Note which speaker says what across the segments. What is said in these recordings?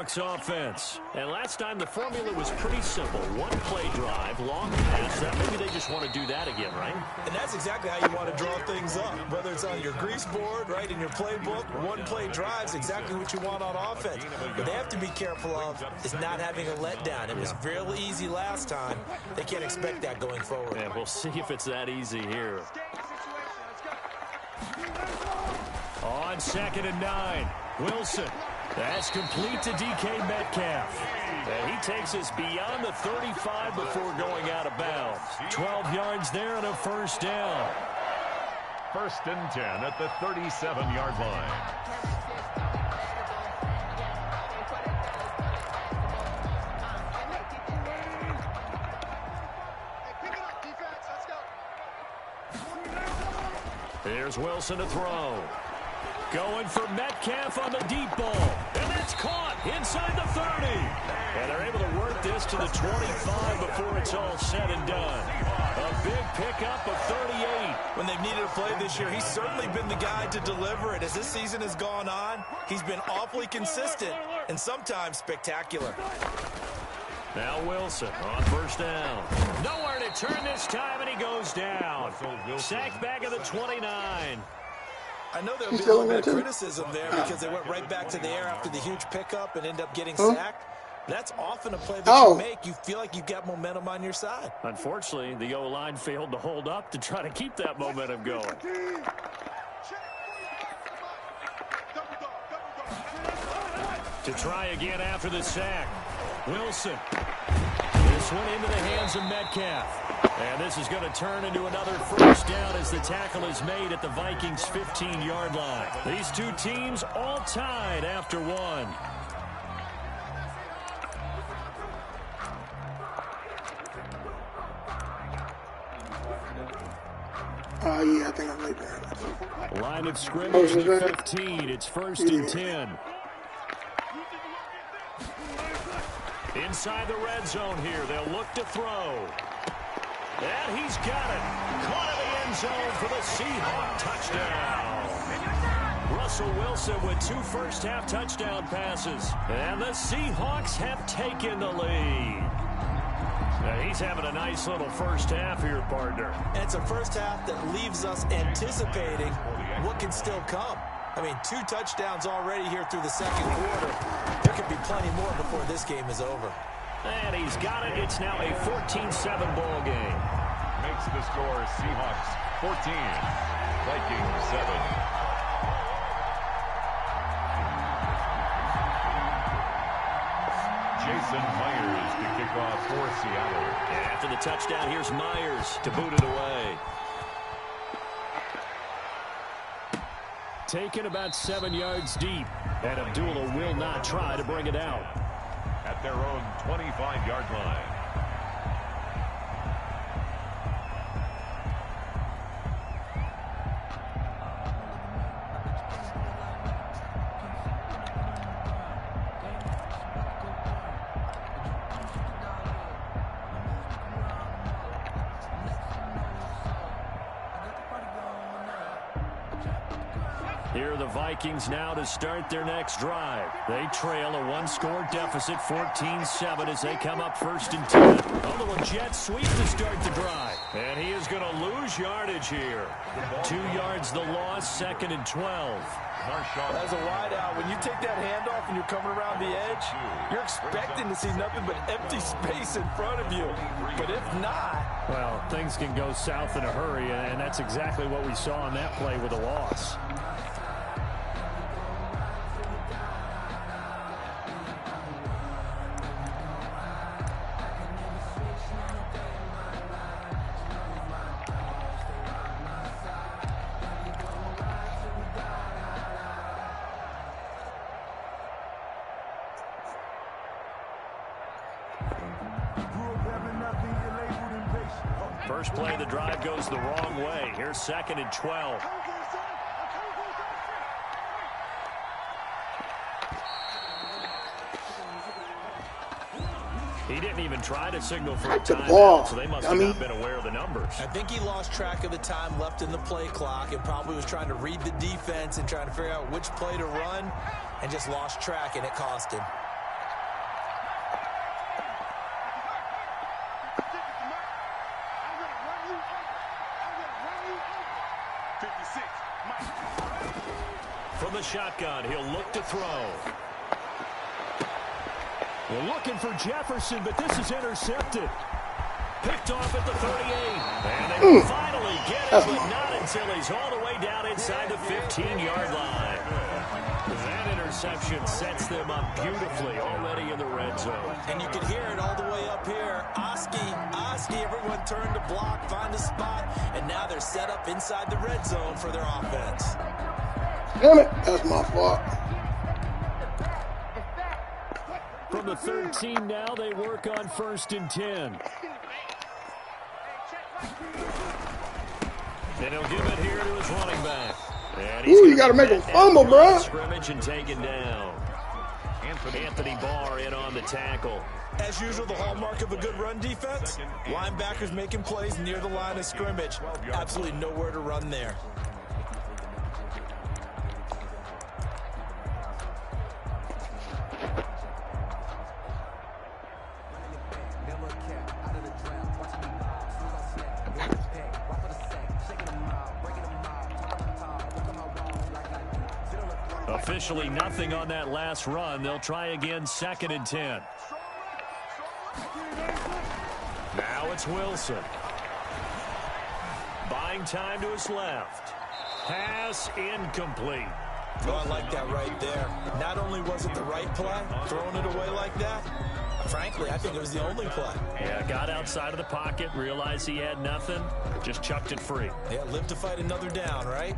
Speaker 1: Seahawks offense. And last time the formula was pretty simple. One play drive, long pass. Maybe they just want to do that again, right?
Speaker 2: And that's exactly how you want to draw things up. Whether it's on your grease board, right, in your playbook, one play drive is exactly what you want on offense. What they have to be careful of is not having a letdown. It was real easy last time. They can't expect that going forward.
Speaker 1: And we'll see if it's that easy here. On 2nd and 9, Wilson. That's complete to DK Metcalf. And he takes us beyond the 35 before going out of bounds. 12 yards there and a first down.
Speaker 3: 1st and 10 at the 37-yard line.
Speaker 1: Here's Wilson to throw. Going for Metcalf on the deep ball. And that's caught inside the 30. And they're able to work this to the 25 before it's all said and done. A big pickup of 38.
Speaker 2: When they've needed a play this year, he's certainly been the guy to deliver it. As this season has gone on, he's been awfully consistent and sometimes spectacular.
Speaker 1: Now Wilson on 1st down. Nowhere to turn this time, and he goes down. Sacked back at the 29.
Speaker 2: I know there'll be a little bit of criticism there because they went right back to the air after the huge pickup and end up getting sacked. That's often a play that you make. You feel like you've got momentum on your side.
Speaker 1: Unfortunately, the O-line failed to hold up to try to keep that momentum going. To try again after the sack. Wilson. This one into the hands of Metcalf. And this is going to turn into another first down as the tackle is made at the Vikings' 15-yard line. These two teams all tied after one.
Speaker 4: Yeah, I think I'm late there.
Speaker 1: Line of scrimmage at 15. It's 1st and 10. Inside the red zone here. They'll look to throw. And he's got it. Caught in the end zone for the Seahawk touchdown. Russell Wilson with 2 first-half touchdown passes. And the Seahawks have taken the lead. Now he's having a nice little first half here, partner.
Speaker 2: And it's a first half that leaves us anticipating what can still come. I mean, 2 touchdowns already here through the 2nd quarter. There could be plenty more before this game is over.
Speaker 1: And he's got it. It's now a 14-7 ball game.
Speaker 3: Makes the score Seahawks 14, Vikings 7. Jason Myers to kick off for Seattle.
Speaker 1: And after the touchdown, here's Myers to boot it away. Taken about 7 yards deep. And Abdullah will not try to bring it out.
Speaker 3: At their own 25-yard line.
Speaker 1: Here are the Vikings now to start their next drive. They trail a 1-score deficit, 14-7, as they come up 1st and 10. A little jet sweep to start the drive. And he is going to lose yardage here. 2 yards the loss, 2nd and 12.
Speaker 2: As a wide out, when you take that handoff and you're coming around the edge, you're expecting to see nothing but empty space in front of you. But if not...
Speaker 1: Well, things can go south in a hurry, and that's exactly what we saw on that play with a loss. First play of the drive goes the wrong way. Here's 2nd and 12. He didn't even try to signal for a timeout, so they must have not been aware of the numbers.
Speaker 2: I think he lost track of the time left in the play clock and probably was trying to read the defense and trying to figure out which play to run and just lost track, and it cost him.
Speaker 1: the shotgun. He'll look to throw.
Speaker 5: They're looking for Jefferson, but this is intercepted.
Speaker 1: Picked off at the 38. And they will finally get it, but not until he's all the way down inside the 15-yard line. That interception sets them up beautifully already in the red zone.
Speaker 2: And you can hear it all the way up here. Oski, everyone turned to block, find a spot, and now they're set up inside the red zone for their offense.
Speaker 4: Damn it, that's my fault.
Speaker 5: From the 13 now, they work on 1st and 10.
Speaker 1: And he'll give it here to his running back. And
Speaker 4: Ooh, you got to make him fumble, bro.
Speaker 1: Scrimmage and taken down. Anthony Barr in on the tackle.
Speaker 2: As usual, the hallmark of a good run defense, linebackers making plays near the line of scrimmage. Absolutely nowhere to run there.
Speaker 1: Officially nothing on that last run. They'll try again, 2nd and 10. Now it's Wilson. Buying time to his left. Pass incomplete.
Speaker 2: Oh, I like that right there. Not only was it the right play, throwing it away like that, frankly, I think it was the only play.
Speaker 1: Yeah, got outside of the pocket, realized he had nothing, just chucked it free.
Speaker 2: Yeah, live to fight another down, right?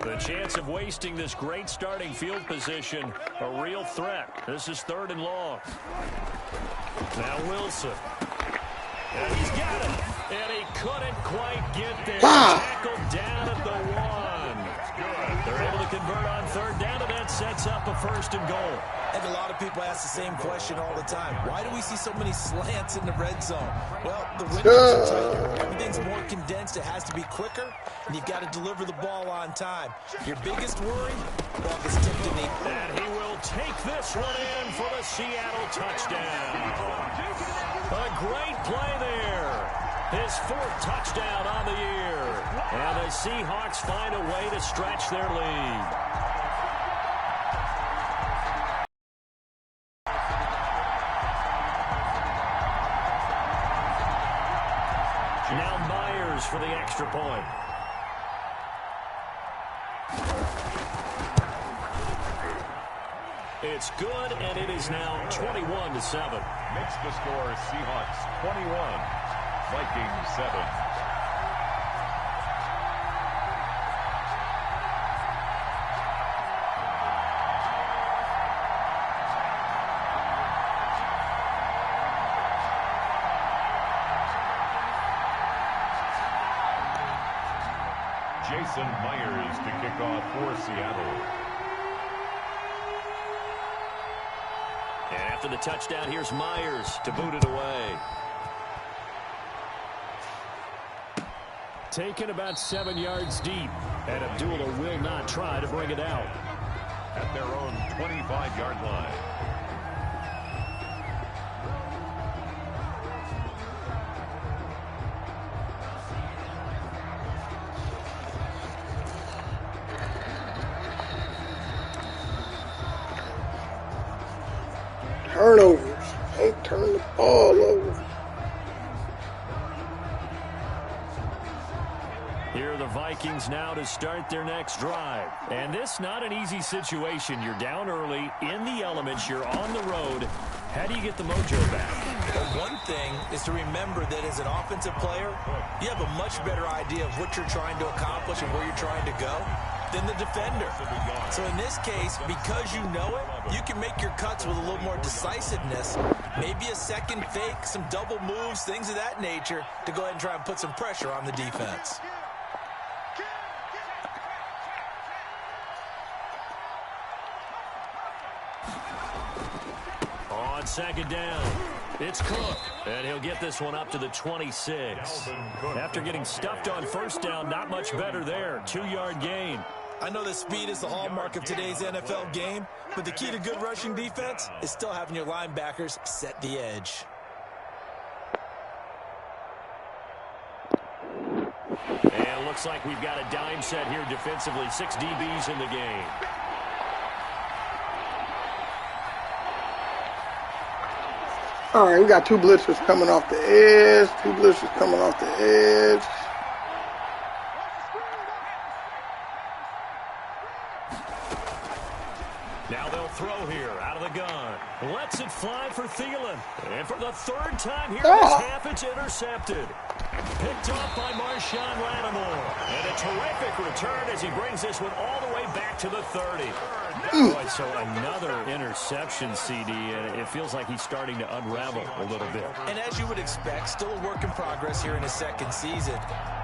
Speaker 1: The chance of wasting this great starting field position, a real threat. This is 3rd and long. Now Wilson. And he's got it. And he couldn't quite get there. Tackled down at the 1. They're able to convert on 3rd down, and that sets up a 1st and goal.
Speaker 2: And a lot of people ask the same question all the time. Why do we see so many slants in the red zone? Well, the windows are tighter. Everything's more condensed. It has to be quicker, and you've got to deliver the ball on time. Your biggest worry, ball gets tipped in the...
Speaker 1: And he will take this one in for the Seattle touchdown. A great play there. His 4th touchdown on the year. And the Seahawks find a way to stretch their lead. Now Myers for the extra point. It's good, and it is now 21-7.
Speaker 3: Makes the score Seahawks 21, Vikings 7. Jason Myers to kick off for Seattle.
Speaker 1: And after the touchdown, here's Myers to boot it away.
Speaker 5: Taken about 7 yards deep, and Abdullah will not try to bring it out.
Speaker 3: At their own 25-yard line.
Speaker 4: Turnovers. Don't turn the ball over.
Speaker 1: Here are the Vikings now to start their next drive. And this not an easy situation. You're down early, in the elements, you're on the road. How do you get the mojo back?
Speaker 2: Well, one thing is to remember that as an offensive player, you have a much better idea of what you're trying to accomplish and where you're trying to go than the defender. So in this case, because you know it, you can make your cuts with a little more decisiveness, maybe a second fake, some double moves, things of that nature, to go ahead and try and put some pressure on the defense.
Speaker 1: On second down, it's Cook, and he'll get this one up to the 26. After getting stuffed on first down, not much better there. 2-yard gain.
Speaker 2: I know that speed is the hallmark of today's NFL game, but the key to good rushing defense is still having your linebackers set the edge.
Speaker 1: And looks like we've got a dime set here defensively. 6 DBs in the game.
Speaker 4: All right, we got 2 blitzers coming off the edge. 2 blitzers coming off the edge.
Speaker 1: Now they'll throw here out of the gun. Lets it fly for Thielen. And for the 3rd time here in this half, it's intercepted. Picked off by Marshawn Lattimore. And a terrific return as he brings this one all the way back to the 30. Boy, so another interception, CD, and it feels like he's starting to unravel a little bit.
Speaker 2: And as you would expect, still a work in progress here in his 2nd season.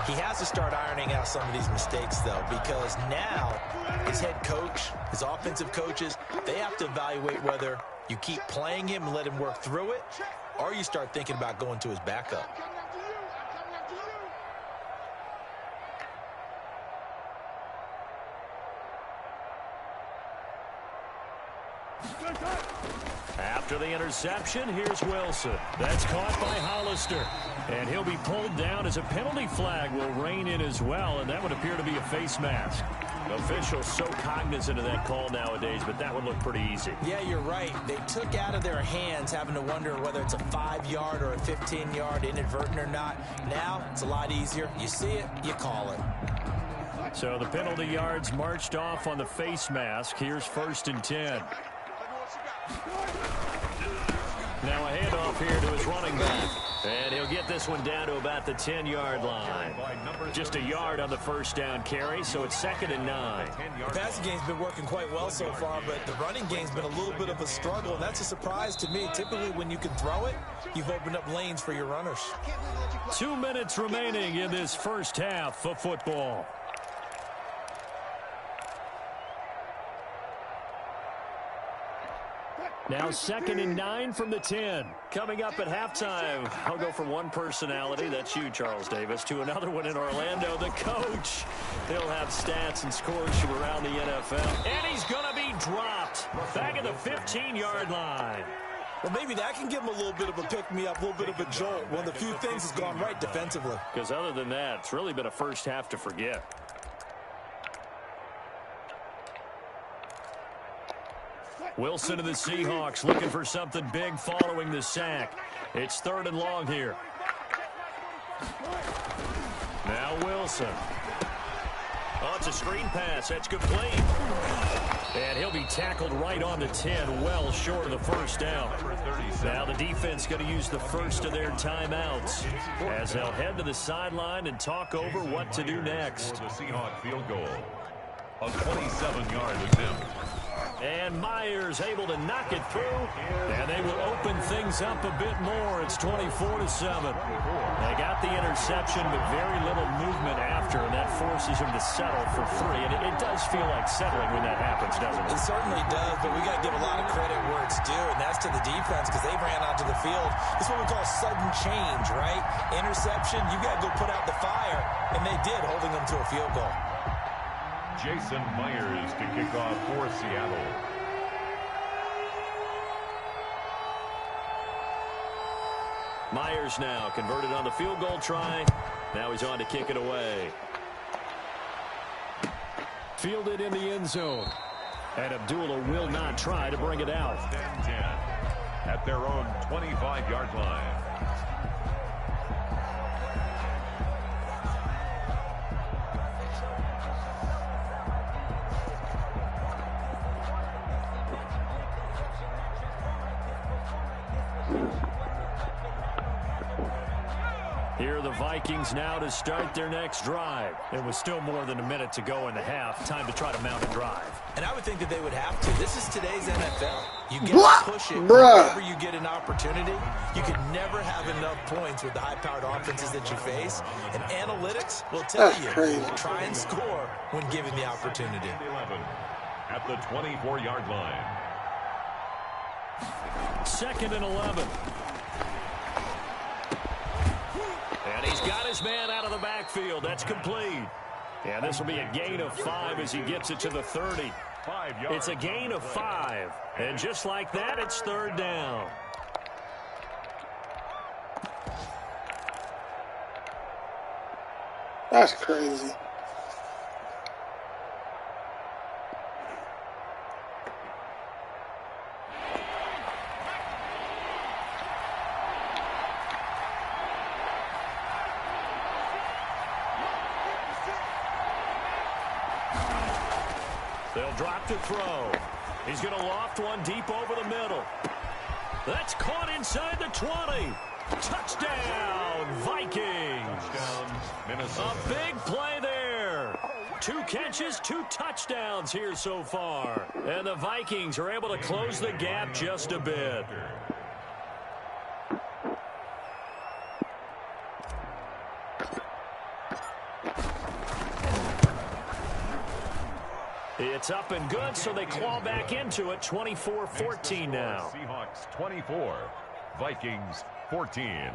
Speaker 2: He has to start ironing out some of these mistakes, though, because now his head coach, his offensive coaches, they have to evaluate whether you keep playing him and let him work through it, or you start thinking about going to his backup.
Speaker 1: After the interception, here's Wilson. That's caught by Hollister. And he'll be pulled down as a penalty flag will rein in as well, and that would appear to be a face mask. Officials so cognizant of that call nowadays, but that would look pretty easy.
Speaker 2: Yeah, you're right. They took out of their hands having to wonder whether it's a 5-yard or a 15-yard inadvertent or not. Now, it's a lot easier. You see it, you call it.
Speaker 1: So the penalty yards marched off on the face mask. Here's 1st and 10. Now a handoff here to his running back. And he'll get this one down to about the 10-yard line. Just a yard on the 1st down carry, so it's 2nd and 9.
Speaker 2: The passing game's been working quite well so far, but the running game's been a little bit of a struggle, and that's a surprise to me. Typically, when you can throw it, you've opened up lanes for your runners.
Speaker 1: 2 minutes remaining in this 1st half of football. Now 2nd and 9 from the 10. Coming up at halftime, I'll go from one personality, that's you, Charles Davis, to another one in Orlando, the coach. He'll have stats and scores from around the NFL. And he's going to be dropped back at the 15-yard line.
Speaker 2: Well, maybe that can give him a little bit of a pick-me-up, a little bit of a jolt. One of the few things has gone right defensively.
Speaker 1: Because other than that, it's really been a 1st half to forget. Wilson of the Seahawks looking for something big following the sack. It's 3rd and long here. Now Wilson. Oh, it's a screen pass. That's complete. And he'll be tackled right on the 10, well short of the 1st down. Now the defense going to use the first of their timeouts as they'll head to the sideline and talk over what to do next.
Speaker 3: For the Seahawks field goal. A 27-yard attempt.
Speaker 1: And Myers able to knock it through, and they will open things up a bit more. It's 24-7. They got the interception, but very little movement after, and that forces them to settle for 3. And it does feel like settling when that happens, doesn't it?
Speaker 2: It certainly does, but we got to give a lot of credit where it's due, and that's to the defense because they ran onto the field. It's what we call sudden change, right? Interception, you got to go put out the fire, and they did, holding them to a field goal.
Speaker 3: Jason Myers to kick off for Seattle.
Speaker 1: Myers now converted on the field goal try. Now he's on to kick it away. Fielded in the end zone. And Abdullah will not try to bring it out.
Speaker 3: 10 at their own 25-yard line.
Speaker 1: Here are the Vikings now to start their next drive. It was still more than a minute to go in the half. Time to try to mount a drive.
Speaker 2: And I would think that they would have to. This is today's NFL. You got to push it whenever you get an opportunity. You can never have enough points with the high-powered offenses that you face. And analytics will tell you, try and score when given the opportunity.
Speaker 3: 11 at the 24-yard line.
Speaker 1: 2nd and 11. And he's got his man out of the backfield. That's complete. And this will be a gain of 5 as he gets it to the 30.
Speaker 3: 5 yards.
Speaker 1: It's a gain of 5. And just like that, it's 3rd down.
Speaker 4: That's crazy.
Speaker 1: They'll drop to throw. He's going to loft one deep over the middle. That's caught inside the 20. Touchdown, Vikings. A big play there. 2 catches, 2 touchdowns here so far. And the Vikings are able to close the gap just a bit. It's up and good, so they claw back into it. 24-14 now.
Speaker 3: Seahawks 24, Vikings 14.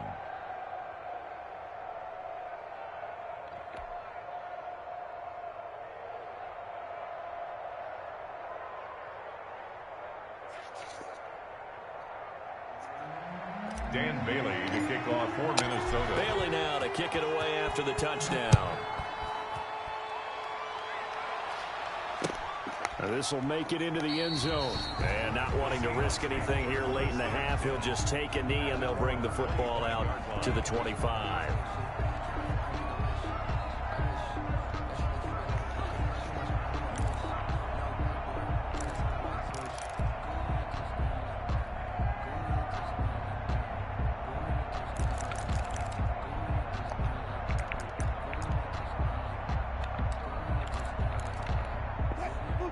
Speaker 3: Dan Bailey to kick off for Minnesota.
Speaker 1: Bailey now to kick it away after the touchdown. This will make it into the end zone. And not wanting to risk anything here late in the half, he'll just take a knee and they'll bring the football out to the 25.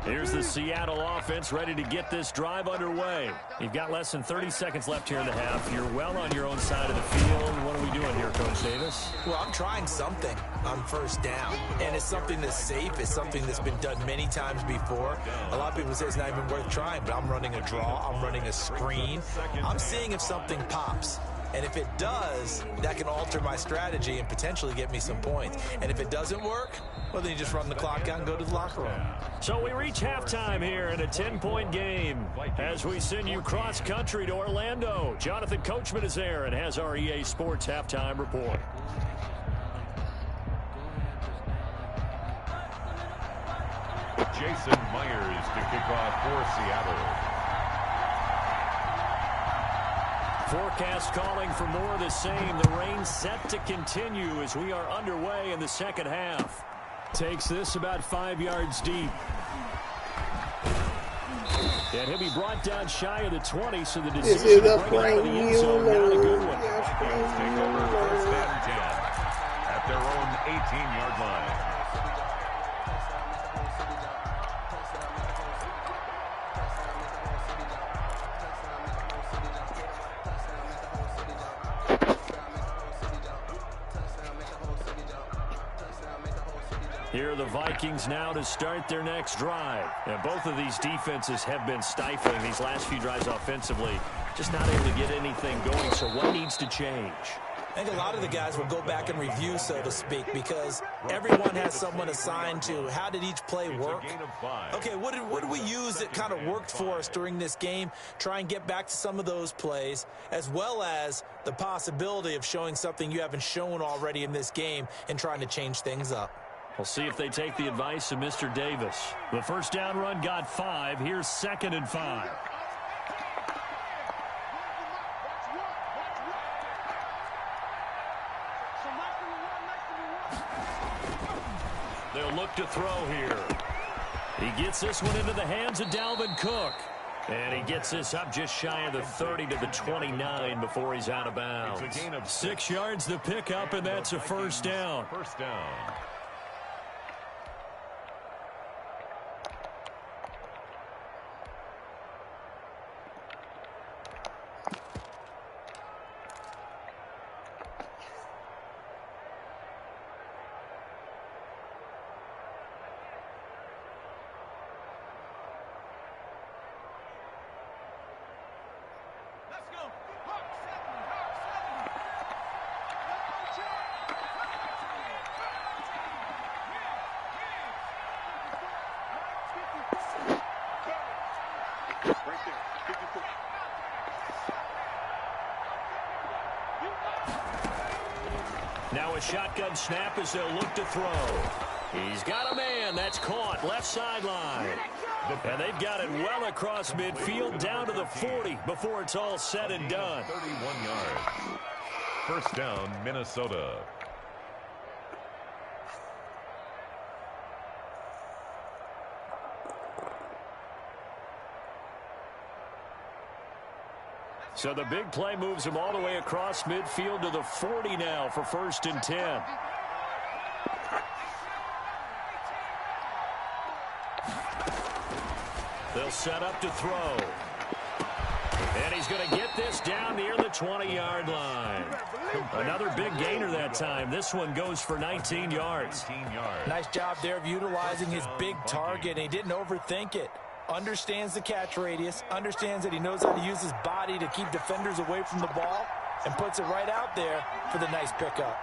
Speaker 1: Here's the Seattle offense ready to get this drive underway. You've got less than 30 seconds left here in the half. You're well on your own side of the field. What are we doing here, Coach Davis?
Speaker 2: Well, I'm trying something on first down. And it's something that's safe. It's something that's been done many times before. A lot of people say it's not even worth trying, but I'm running a draw. I'm running a screen. I'm seeing if something pops. And if it does, that can alter my strategy and potentially get me some points. And if it doesn't work, well, then you just run the clock out and go to the locker room.
Speaker 1: So we reach halftime here in a 10-point game as we send you cross-country to Orlando. Jonathan Coachman is there and has our EA Sports halftime report.
Speaker 3: Jason Myers to kick off for Seattle.
Speaker 1: Forecast calling for more of the same. The rain set to continue as we are underway in the second half. Takes this about 5 yards deep. And he'll be brought down shy of the 20, so the decision to bring it out of the end zone, not a good one.
Speaker 3: Take over first and 10 at their own 18-yard line.
Speaker 1: Here are the Vikings now to start their next drive. And both of these defenses have been stifling these last few drives offensively. Just not able to get anything going, so what needs to change?
Speaker 2: I think a lot of the guys will go back and review, so to speak, because everyone has someone assigned to how did each play work. Okay, what did we use that kind of worked for us during this game? Try and get back to some of those plays, as well as the possibility of showing something you haven't shown already in this game and trying to change things up.
Speaker 1: We'll see if they take the advice of Mr. Davis. The first down run got 5. Here's 2nd and 5. They'll look to throw here. He gets this one into the hands of Dalvin Cook. And he gets this up just shy of the 30 to the 29 before he's out of bounds. 6 yards the pickup, and that's a first down.
Speaker 3: First down.
Speaker 1: a shotgun snap as they'll look to throw. He's got a man. That's caught. Left sideline. And they've got it well across midfield down to the 40 before it's all said and done.
Speaker 3: 31 yards. First down, Minnesota.
Speaker 5: So the big play moves him all the way across midfield to the 40 now for 1st and 10.
Speaker 1: They'll set up to throw. And he's going to get this down near the 20-yard line. Another big gainer that time. This one goes for 19 yards.
Speaker 2: Nice job there of utilizing his big target, and he didn't overthink it. Understands the catch radius, understands that he knows how to use his body to keep defenders away from the ball, and puts it right out there for the nice pickup.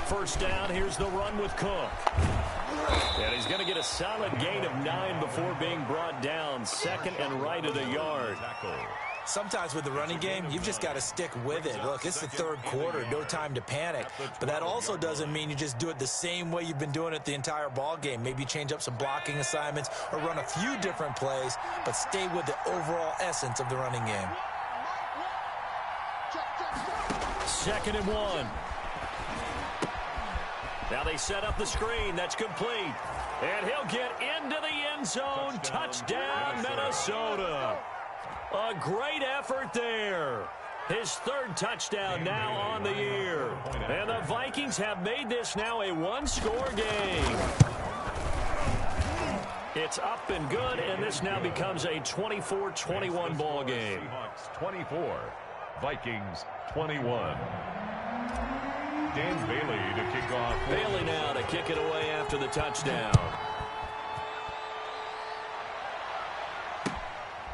Speaker 1: First down, here's the run with Cook. And he's going to get a solid gain of 9 before being brought down. Second and right at a yard.
Speaker 2: Sometimes with the running game, you've just got to stick with it. Look, it's the third quarter, no time to panic. But that also doesn't mean you just do it the same way you've been doing it the entire ball game. Maybe change up some blocking assignments or run a few different plays, but stay with the overall essence of the running game.
Speaker 1: 2nd and 1. Now they set up the screen. That's complete. And he'll get into the end zone. Touchdown, Minnesota. A great effort there. His 3rd touchdown now on the year. And the Vikings have made this now a one-score game. It's up and good, and this now becomes a 24-21 ball game.
Speaker 3: 24, Vikings 21. Dan Bailey to kick off.
Speaker 1: Bailey now to kick it away after the touchdown.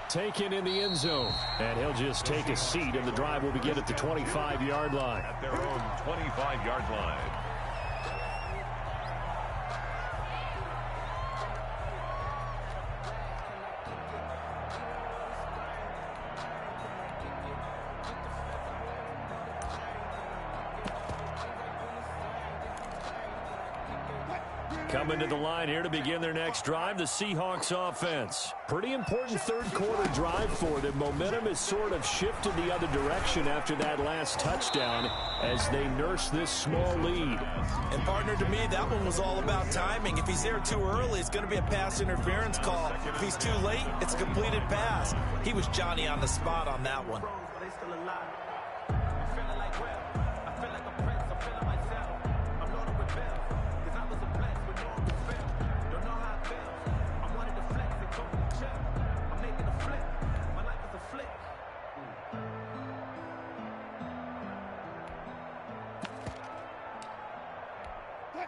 Speaker 5: Taken in the end zone. And he'll just take a seat, and the drive will begin at the 25-yard line.
Speaker 3: At their own 25-yard line.
Speaker 1: Coming to the line here to begin their next drive, the Seahawks offense. Pretty important third quarter drive for them. Momentum has sort of shifted the other direction after that last touchdown as they nurse this small lead.
Speaker 2: And partner, to me, that one was all about timing. If he's there too early, it's going to be a pass interference call. If he's too late, it's a completed pass. He was Johnny on the spot on that one.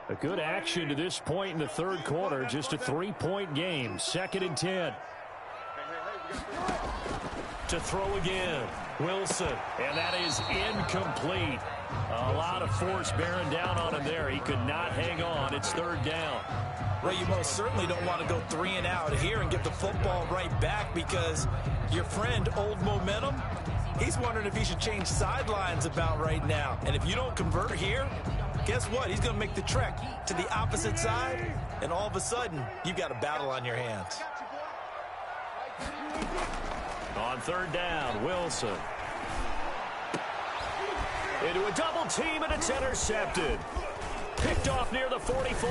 Speaker 5: A good action to this point in the third quarter. Just a 3-point game. 2nd and 10.
Speaker 1: To throw again, Wilson. And that is incomplete. A lot of force bearing down on him there. He could not hang on. It's 3rd down.
Speaker 2: Well, you most certainly don't want to go 3 and out here and get the football right back, because your friend, Old Momentum, he's wondering if he should change sidelines about right now. And if you don't convert here, guess what? He's going to make the trek to the opposite side, and all of a sudden, you've got a battle on your hands.
Speaker 1: On 3rd down, Wilson. Into a double team, and it's intercepted. Picked off near the 44.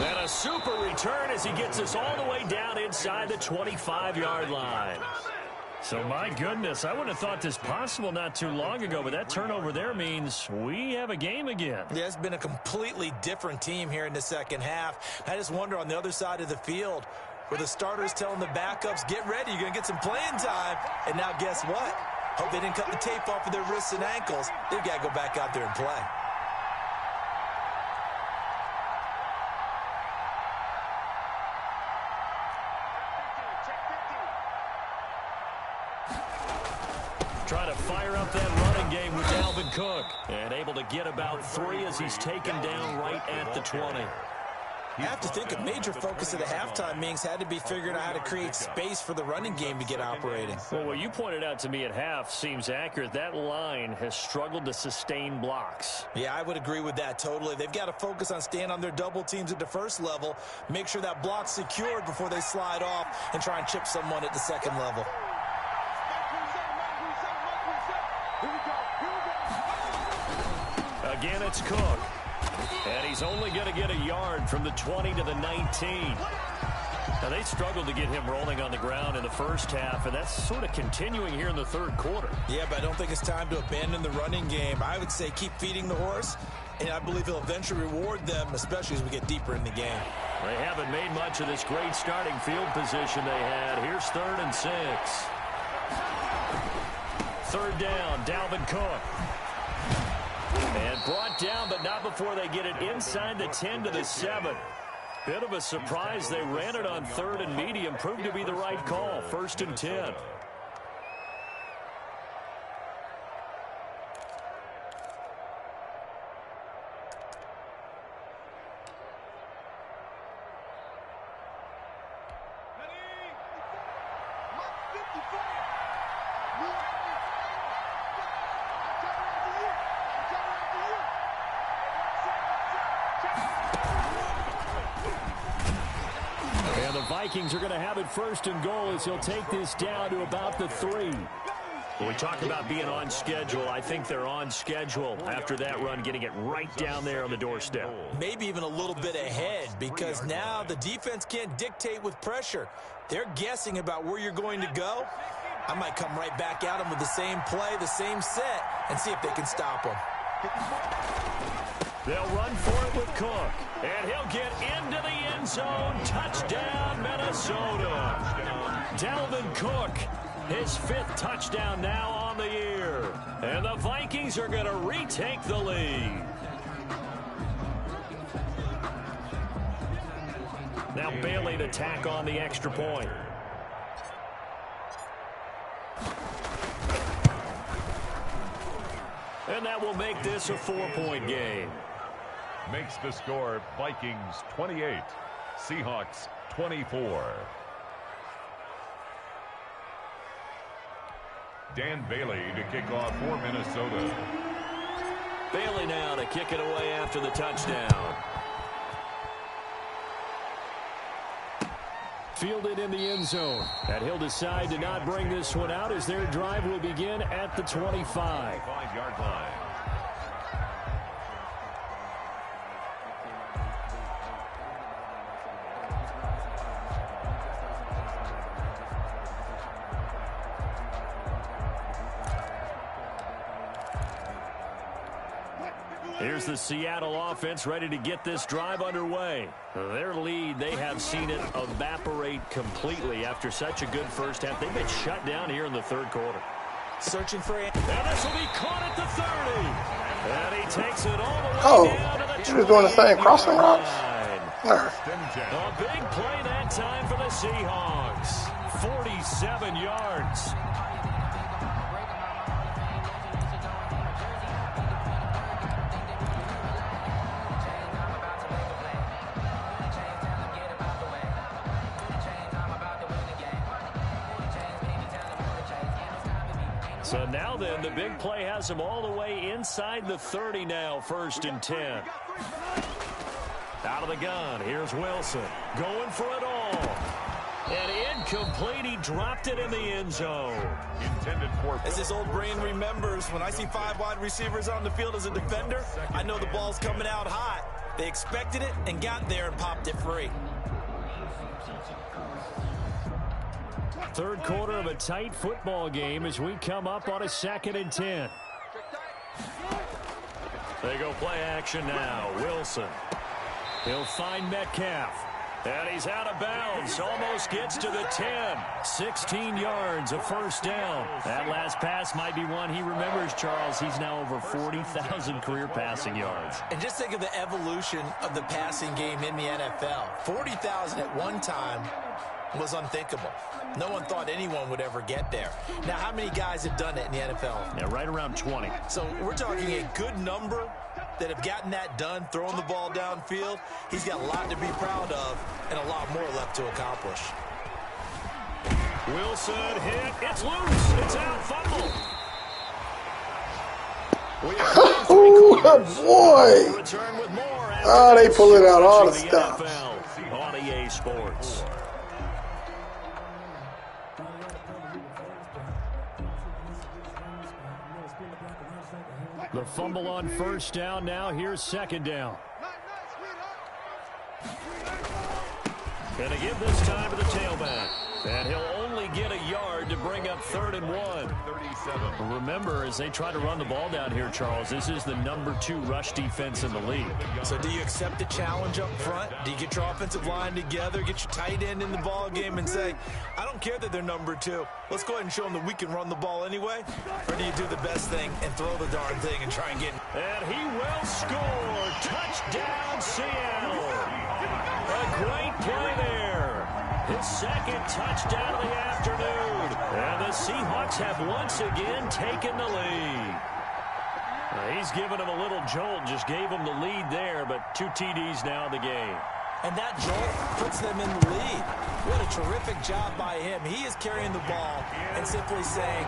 Speaker 1: And a super return as he gets us all the way down inside the 25-yard line. So, my goodness, I wouldn't have thought this possible not too long ago, but that turnover there means we have a game again.
Speaker 2: Yeah, it's been a completely different team here in the second half. I just wonder on the other side of the field, where the starters telling the backups, get ready, you're going to get some playing time. And now guess what? Hope they didn't cut the tape off of their wrists and ankles. They've got to go back out there and play.
Speaker 1: Trying to fire up that running game with Dalvin Cook. And able to get about 3 as he's taken down right at the 20.
Speaker 2: I have to think a major focus of the halftime meetings had to be figuring out how to create space for the running game to get operating.
Speaker 5: Well, what you pointed out to me at half seems accurate. That line has struggled to sustain blocks.
Speaker 2: Yeah, I would agree with that totally. They've got to focus on staying on their double teams at the first level, make sure that block's secured before they slide off and try and chip someone at the second level.
Speaker 5: Again, it's Cook. And he's only going to get a yard from the 20 to the 19. Now, they struggled to get him rolling on the ground in the first half, and that's sort of continuing here in the third quarter.
Speaker 2: Yeah, but I don't think it's time to abandon the running game. I would say keep feeding the horse, and I believe he'll eventually reward them, especially as we get deeper in the game.
Speaker 5: They haven't made much of this great starting field position they had. Here's 3rd and 6. 3rd down, Dalvin Cook. And brought down, but not before they get it inside the 10 to the 7. Bit of a surprise. They ran it on 3rd and medium. Proved to be the right call. 1st and 10. Vikings are going to have it 1st and goal as he'll take this down to about the 3. When we talk about being on schedule, I think they're on schedule after that run, getting it right down there on the doorstep.
Speaker 2: Maybe even a little bit ahead, because now the defense can't dictate with pressure. They're guessing about where you're going to go. I might come right back at them with the same play, the same set, and see if they can stop them.
Speaker 5: They'll run for it with Cook, and he'll get into the end zone. Touchdown, Minnesota. Dalvin Cook, his 5th touchdown now on the year. And the Vikings are going to retake the lead. Now Bailey to tack on the extra point. And that will make this a 4-point game.
Speaker 3: Makes the score Vikings 28, Seahawks 24. Dan Bailey to kick off for Minnesota.
Speaker 5: Bailey now to kick it away after the touchdown. Fielded in the end zone. And he'll decide to not bring this one out as their drive will begin at the 25.
Speaker 3: 5-yard line.
Speaker 5: Here's the Seattle offense ready to get this drive underway. Their lead, they have seen it evaporate completely after such a good first half. They've been shut down here in the 3rd quarter.
Speaker 2: Searching for it.
Speaker 5: And this will be caught at the 30. And he takes it all the way down to the 20.
Speaker 4: He was doing the same crossing routes.
Speaker 5: A big play that time for the Seahawks. 47 yards. So now then, the big play has them all the way inside the 30 now, 1st and 10. Out of the gun, here's Wilson. Going for it all. And incomplete, he dropped it in the end zone.
Speaker 3: Intended for...
Speaker 2: As this old brain remembers, when I see 5 wide receivers on the field as a defender, I know the ball's coming out hot. They expected it and got there and popped it free.
Speaker 5: 3rd quarter of a tight football game as we come up on a 2nd and 10. They go play action now. Wilson. He'll find Metcalf. And he's out of bounds. Almost gets to the 10. 16 yards, a 1st down. That last pass might be one he remembers, Charles. He's now over 40,000 career passing yards.
Speaker 2: And just think of the evolution of the passing game in the NFL. 40,000 at one time was unthinkable. No one thought anyone would ever get there. Now, how many guys have done it in the NFL?
Speaker 5: Yeah, right around 20.
Speaker 2: So we're talking a good number that have gotten that done, throwing the ball downfield. He's got a lot to be proud of and a lot more left to accomplish.
Speaker 1: Wilson hit. It's loose. It's out. Fumble.
Speaker 4: Oh, boy.
Speaker 1: Return with more.
Speaker 4: Oh, they pull it out all the
Speaker 1: The
Speaker 4: stops.
Speaker 1: NFL on EA Sports. The fumble on first down. Now here's second down. Gonna give this time to the tailback. And he'll only get a yard to bring up 3rd and 1. Remember, as they try to run the ball down here, Charles, this is the #2 rush defense in the league.
Speaker 2: So do you accept the challenge up front? Do you get your offensive line together, get your tight end in the ball game and say, I don't care that they're #2. Let's go ahead and show them that we can run the ball anyway? Or do you do the best thing and throw the darn thing and try and get...
Speaker 1: And he will score. Touchdown, Seattle. A great play there. His second touchdown of the afternoon. And the Seahawks have once again taken the lead. He's given him a little jolt, just gave him the lead there, but 2 TDs now in the game.
Speaker 2: And that jolt puts them in the lead. What a terrific job by him. He is carrying the ball and simply saying,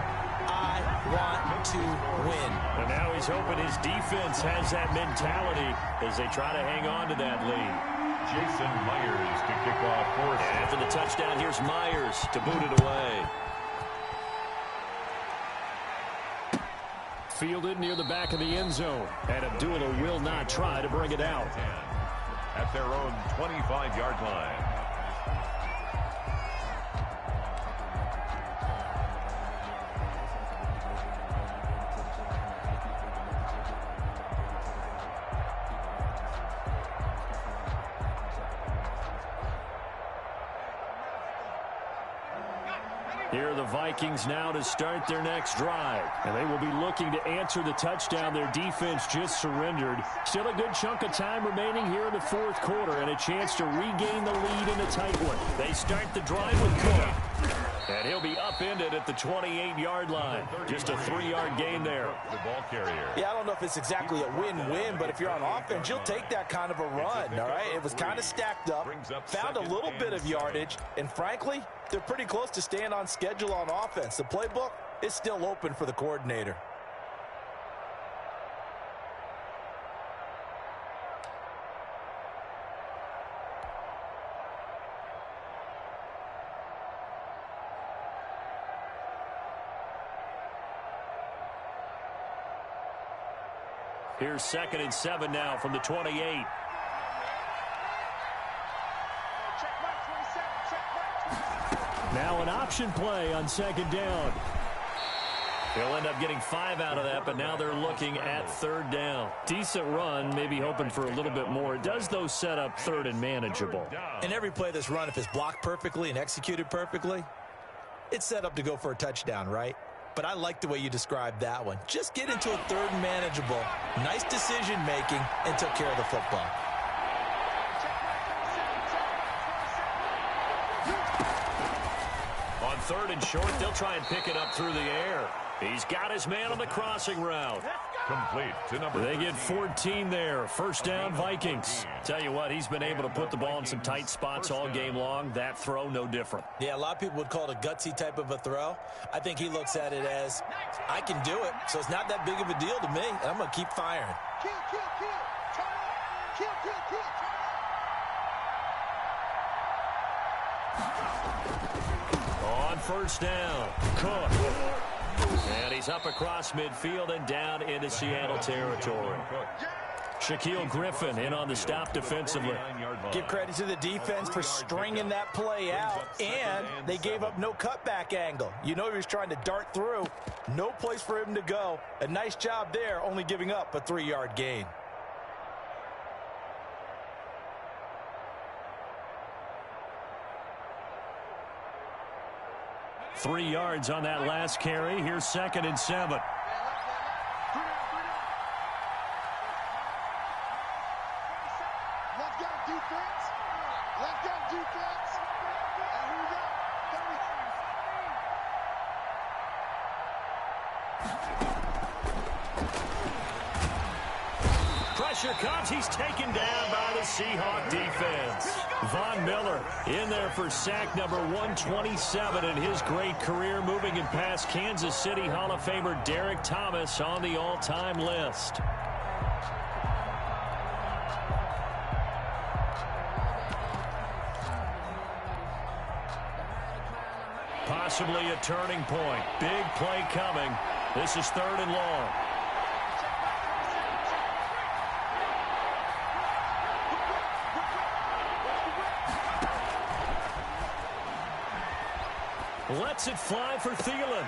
Speaker 2: I want to win.
Speaker 1: And now he's hoping his defense has that mentality as they try to hang on to that lead.
Speaker 3: Jason Myers to kick off for us.
Speaker 1: After the touchdown, here's Myers to boot it away. Fielded near the back of the end zone. And Abdullah will not try to bring it out.
Speaker 3: At their own 25-yard line.
Speaker 1: Here are the Vikings now to start their next drive. And they will be looking to answer the touchdown their defense just surrendered. Still a good chunk of time remaining here in the 4th quarter and a chance to regain the lead in a tight one. They start the drive with Cook. And he'll be upended at the 28-yard line. Just a 3-yard gain there.
Speaker 3: The ball carrier.
Speaker 2: Yeah, I don't know if it's exactly a win-win, but if you're on offense, you'll take that kind of a run, all right? It was kind of stacked up, found a little bit of yardage, and frankly, they're pretty close to staying on schedule on offense. The playbook is still open for the coordinator.
Speaker 1: Here's 2nd and 7 now from the 28. Now an option play on 2nd down. They'll end up getting 5 out of that, but now they're looking at 3rd down. Decent run, maybe hoping for a little bit more. It does, though, set up 3rd and manageable.
Speaker 2: And every play that's run, if it's blocked perfectly and executed perfectly, it's set up to go for a touchdown, right? But I like the way you described that one. Just get into a 3rd and manageable, nice decision-making, and took care of the football.
Speaker 1: On 3rd and short, they'll try and pick it up through the air. He's got his man on the crossing route.
Speaker 3: Complete to number
Speaker 1: They get 14 there. 1st down, Vikings. Tell you what, he's been able to put the ball in some tight spots all game long. That throw, no different.
Speaker 2: Yeah, a lot of people would call it a gutsy type of a throw. I think he looks at it as, I can do it, so it's not that big of a deal to me, and I'm going to keep firing.
Speaker 1: On 1st down, Cook. And he's up across midfield and down into Seattle territory. Shaquille Griffin in on the stop defensively.
Speaker 2: Give credit to the defense for stringing that play out, and they gave up no cutback angle. You know he was trying to dart through. No place for him to go. A nice job there, only giving up a 3-yard gain.
Speaker 1: Three yards on that last carry. Here's 2nd and 7. pressure comes. He's taken down by the Seahawk defense. Von Miller in there for sack number 127 in his great career, moving it past Kansas City Hall of Famer Derek Thomas on the all-time list. Possibly a turning point. Big play coming. This is 3rd and long. Lets it fly for Thielen.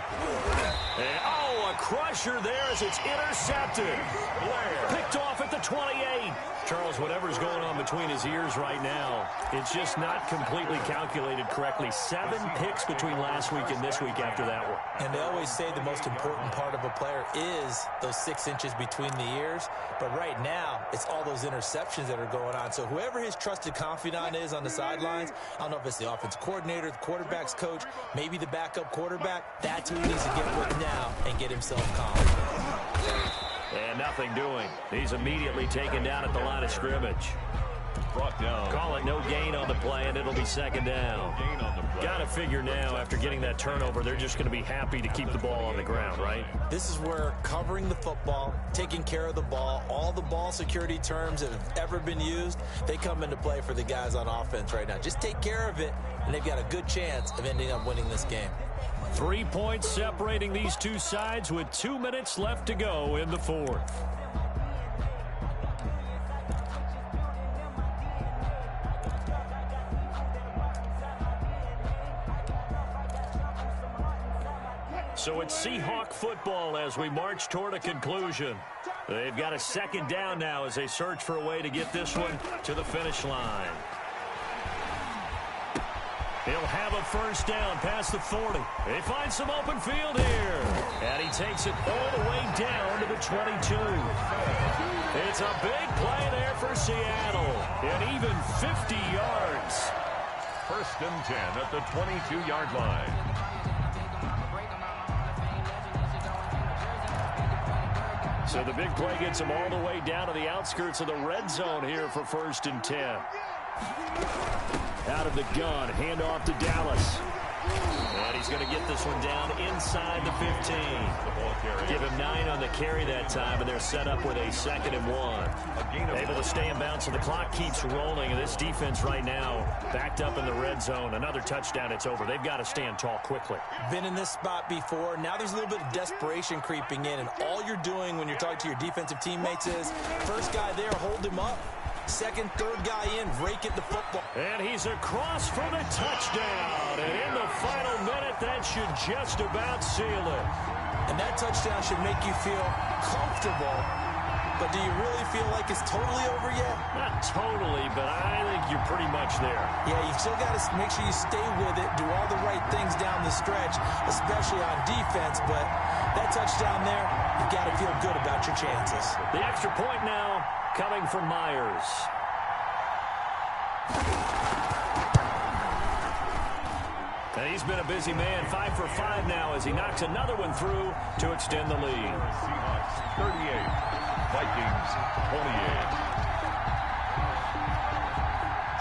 Speaker 1: And, a crusher there as it's intercepted. Blair picked off at the 28. Charles, whatever's going on between his ears right now, it's just not completely calculated correctly. 7 picks between last week and this week after that one.
Speaker 2: And they always say the most important part of a player is those 6 inches between the ears. But right now, it's all those interceptions that are going on. So whoever his trusted confidant is on the sidelines, I don't know if it's the offense coordinator, the quarterback's coach, maybe the backup quarterback, that's who he needs to get with now and get himself calm.
Speaker 1: And nothing doing. He's immediately taken down at the line of scrimmage. Brought down. Call it no gain on the play, and it'll be 2nd down. Got to figure now, after getting that turnover, they're just going to be happy to keep the ball on the ground, right?
Speaker 2: This is where covering the football, taking care of the ball, all the ball security terms that have ever been used, they come into play for the guys on offense right now. Just take care of it, and they've got a good chance of ending up winning this game.
Speaker 1: 3 points separating these two sides with 2 minutes left to go in the 4th. So it's Seahawk football as we march toward a conclusion. They've got a 2nd down now as they search for a way to get this one to the finish line. He'll have a 1st down past the 40. They find some open field here. And he takes it all the way down to the 22. It's a big play there for Seattle. And even 50 yards.
Speaker 3: 1st and 10 at the 22-yard line.
Speaker 1: So the big play gets him all the way down to the outskirts of the red zone here for 1st and 10. Out of the gun, handoff to Dallas. And he's going to get this one down inside the 15. Give him 9 on the carry that time, and they're set up with a 2nd and 1. Able to stay in bounds, so the clock keeps rolling, and this defense right now backed up in the red zone. Another touchdown, it's over. They've got to stand tall quickly.
Speaker 2: Been in this spot before. Now there's a little bit of desperation creeping in, and all you're doing when you're talking to your defensive teammates is, first guy there, hold him up. 2nd, 3rd guy in, rake it the football.
Speaker 1: And he's across for the touchdown. And in the final minute, that should just about seal it.
Speaker 2: And that touchdown should make you feel comfortable. But do you really feel like it's totally over yet?
Speaker 1: Not totally, but I think you're pretty much there.
Speaker 2: Yeah, you've still got to make sure you stay with it, do all the right things down the stretch, especially on defense. But that touchdown there, you've got to feel good about your chances.
Speaker 1: The extra point now coming from Myers. And he's been a busy man, 5 for 5 now as he knocks another one through to extend the lead.
Speaker 3: Seahawks 38. Vikings 28.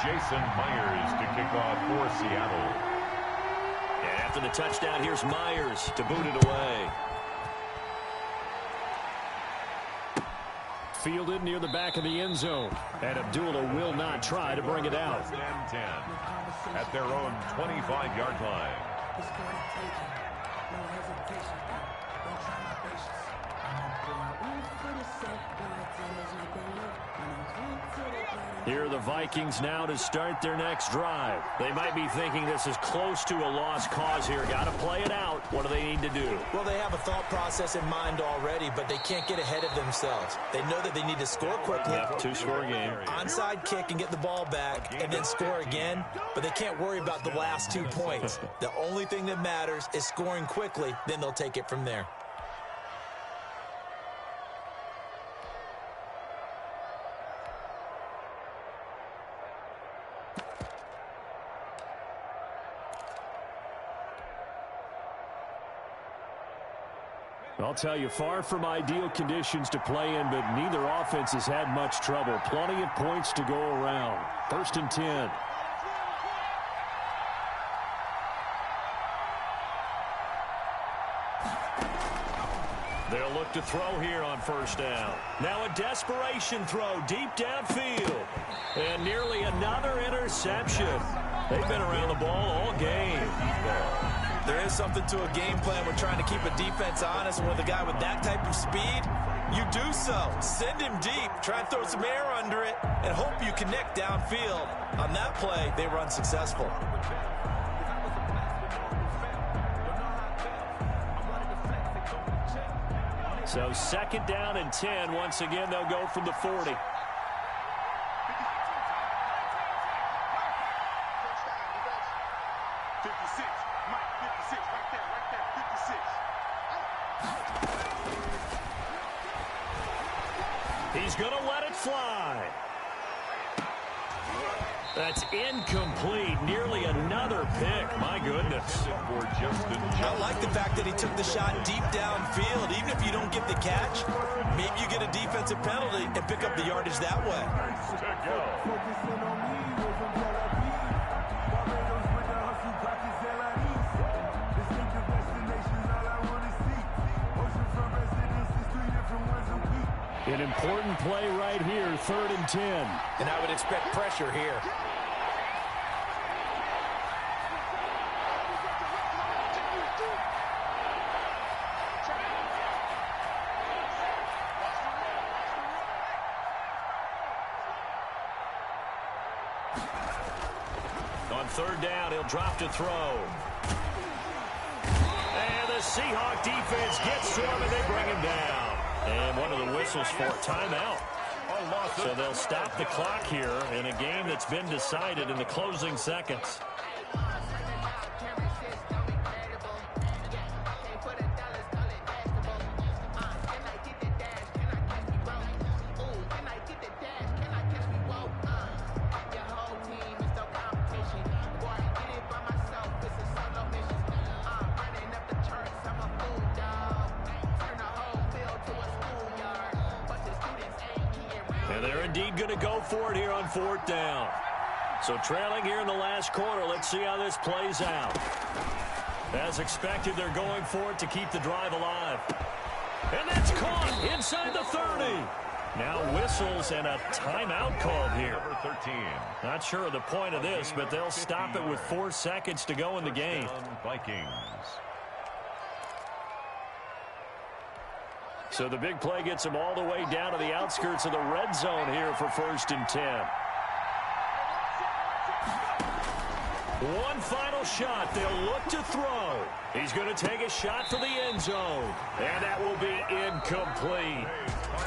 Speaker 3: Jason Myers to kick off for Seattle.
Speaker 1: And after the touchdown, here's Myers to boot it away. Fielded near the back of the end zone. And Abdullah will not try to bring it out.
Speaker 3: 10 at their own 25-yard line.
Speaker 1: Here are the Vikings now to start their next drive. They might be thinking this is close to a lost cause here. Got to play it out. What do they need to do?
Speaker 2: Well, they have a thought process in mind already, but they can't get ahead of themselves. They know that they need to score quickly.
Speaker 1: Yep, 2-score game.
Speaker 2: Onside kick and get the ball back and then score again, but they can't worry about the last 2 points. The only thing that matters is scoring quickly, then they'll take it from there.
Speaker 1: I'll tell you, far from ideal conditions to play in, but neither offense has had much trouble. Plenty of points to go around. 1st and 10. They'll look to throw here on 1st down. Now a desperation throw deep downfield. And nearly another interception. They've been around the ball all game.
Speaker 2: There is something to a game plan. We're trying to keep a defense honest. With a guy with that type of speed, you do so. Send him deep. Try and throw some air under it and hope you connect downfield. On that play, they were unsuccessful.
Speaker 1: So 2nd down and 10. Once again, they'll go from the 40. He's going to let it fly. That's incomplete. Nearly another pick. My goodness.
Speaker 2: I like the fact that he took the shot deep downfield. Even if you don't get the catch, maybe you get a defensive penalty and pick up the yardage that way.
Speaker 1: An important play right here, 3rd and 10.
Speaker 2: And I would expect pressure here.
Speaker 1: On 3rd down, he'll drop to throw. And the Seahawk defense gets to him, and they bring him down. And one of the whistles for a timeout. So they'll stop the clock here in a game that's been decided in the closing seconds. And they're indeed going to go for it here on 4th down. So trailing here in the last quarter. Let's see how this plays out. As expected, they're going for it to keep the drive alive. And that's caught inside the 30. Now whistles and a timeout called here.
Speaker 3: Number 13.
Speaker 1: Not sure of the point of this, but they'll stop it with 4 seconds to go in the game.
Speaker 3: Vikings.
Speaker 1: So the big play gets them all the way down to the outskirts of the red zone here for 1st and 10. One final shot. They'll look to throw. He's going to take a shot for the end zone. And that will be incomplete.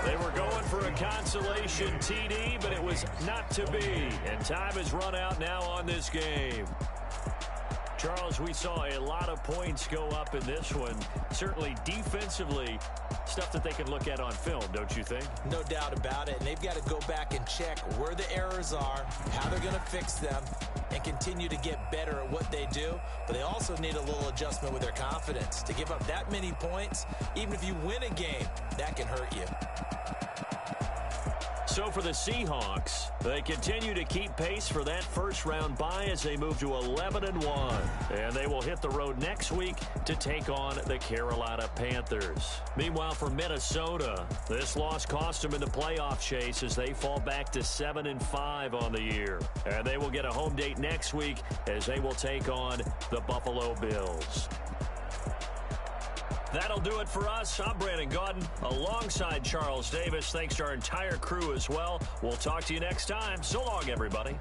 Speaker 1: They were going for a consolation TD, but it was not to be. And time has run out now on this game. Charles, we saw a lot of points go up in this one. Certainly defensively, stuff that they can look at on film, don't you think?
Speaker 2: No doubt about it. And they've got to go back and check where the errors are, how they're going to fix them, and continue to get better at what they do. But they also need a little adjustment with their confidence. To give up that many points, even if you win a game, that can hurt you.
Speaker 1: So for the Seahawks, they continue to keep pace for that first-round bye as they move to 11-1. And they will hit the road next week to take on the Carolina Panthers. Meanwhile, for Minnesota, this loss cost them in the playoff chase as they fall back to 7-5 on the year. And they will get a home date next week as they will take on the Buffalo Bills. That'll do it for us. I'm Brandon Gaudin alongside Charles Davis. Thanks to our entire crew as well. We'll talk to you next time. So long, everybody.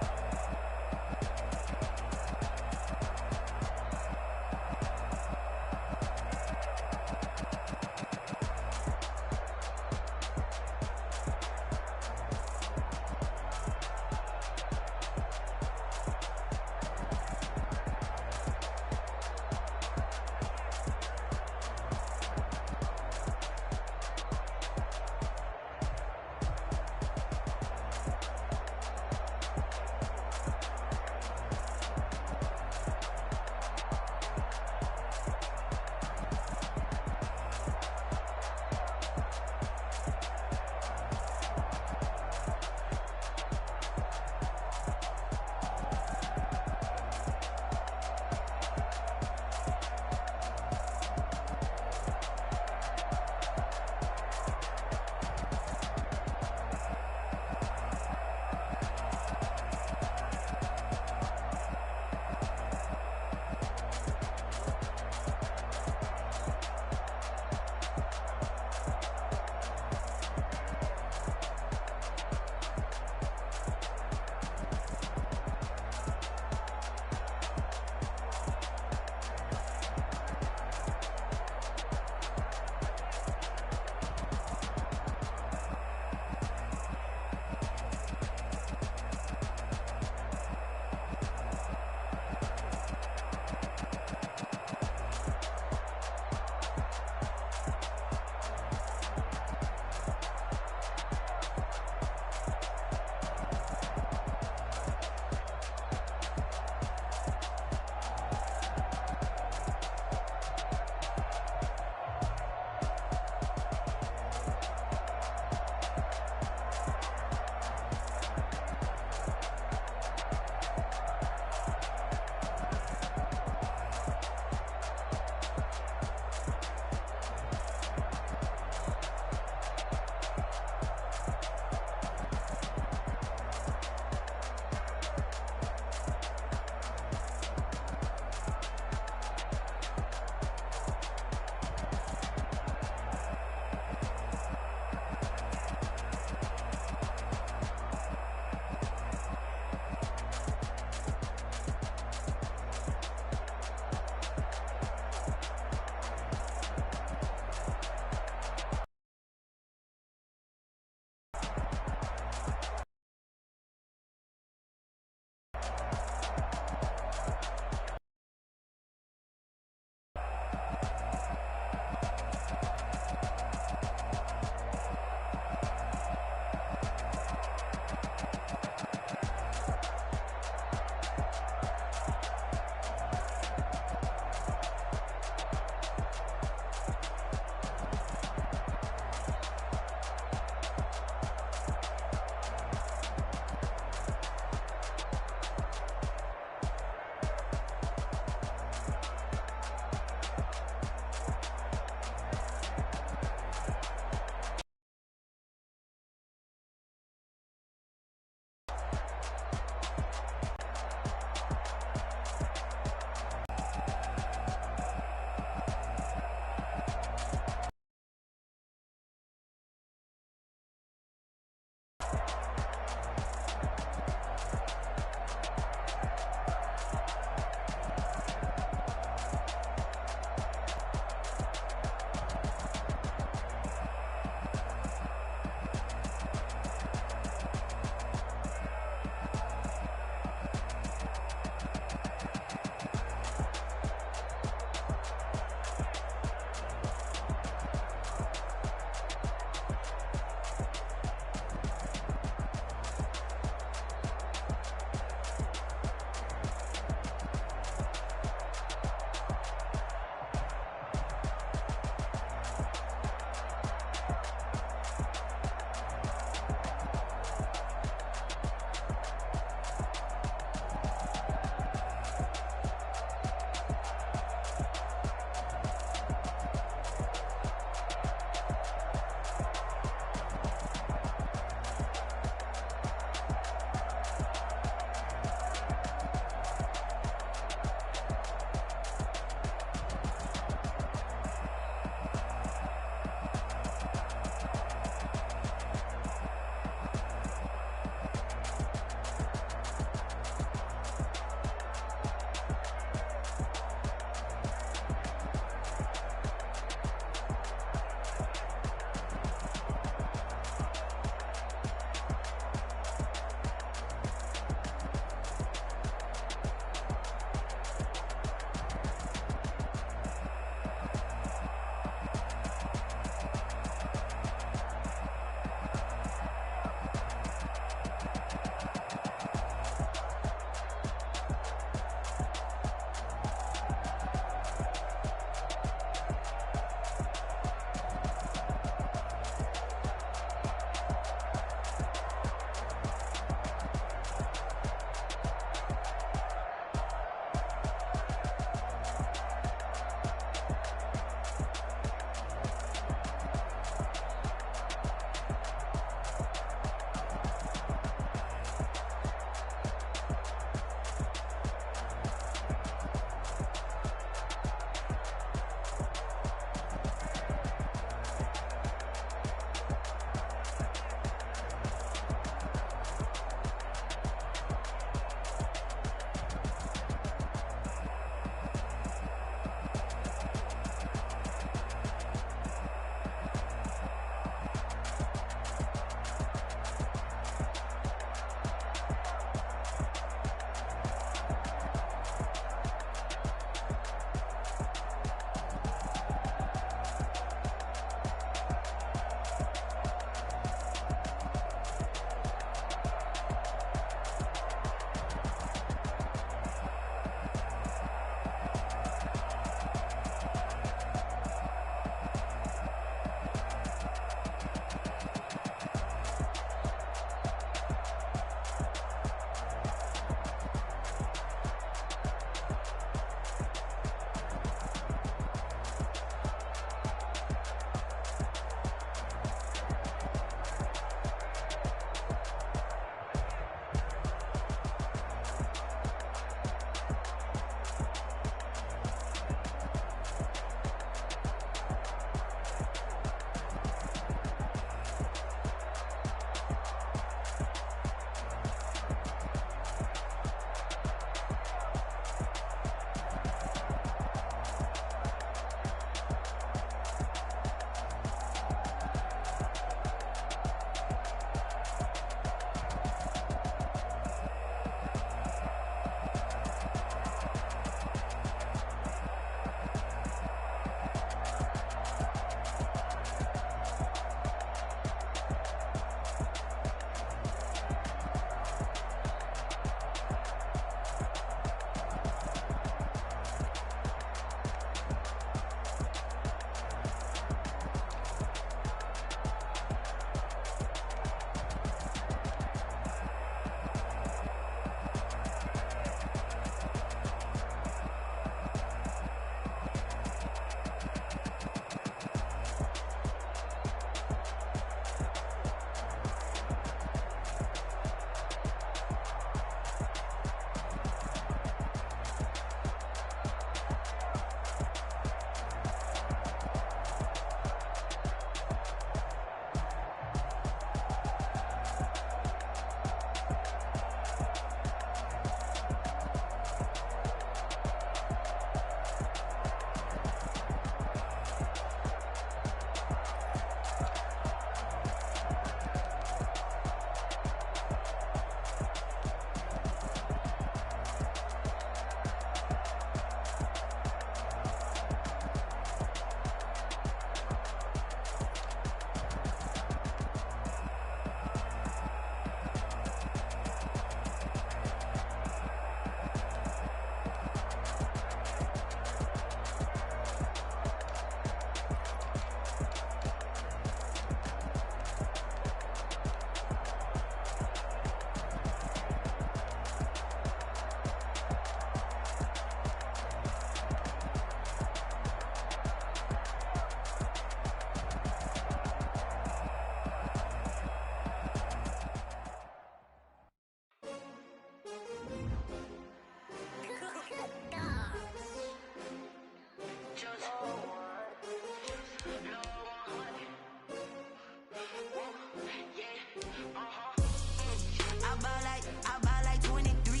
Speaker 6: I buy like 23.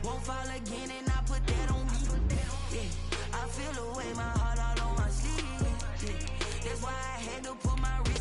Speaker 6: Won't fall again and I put that on me. Yeah, I feel the way, my heart all on my sleeve. Yeah, that's why I had to put my wrist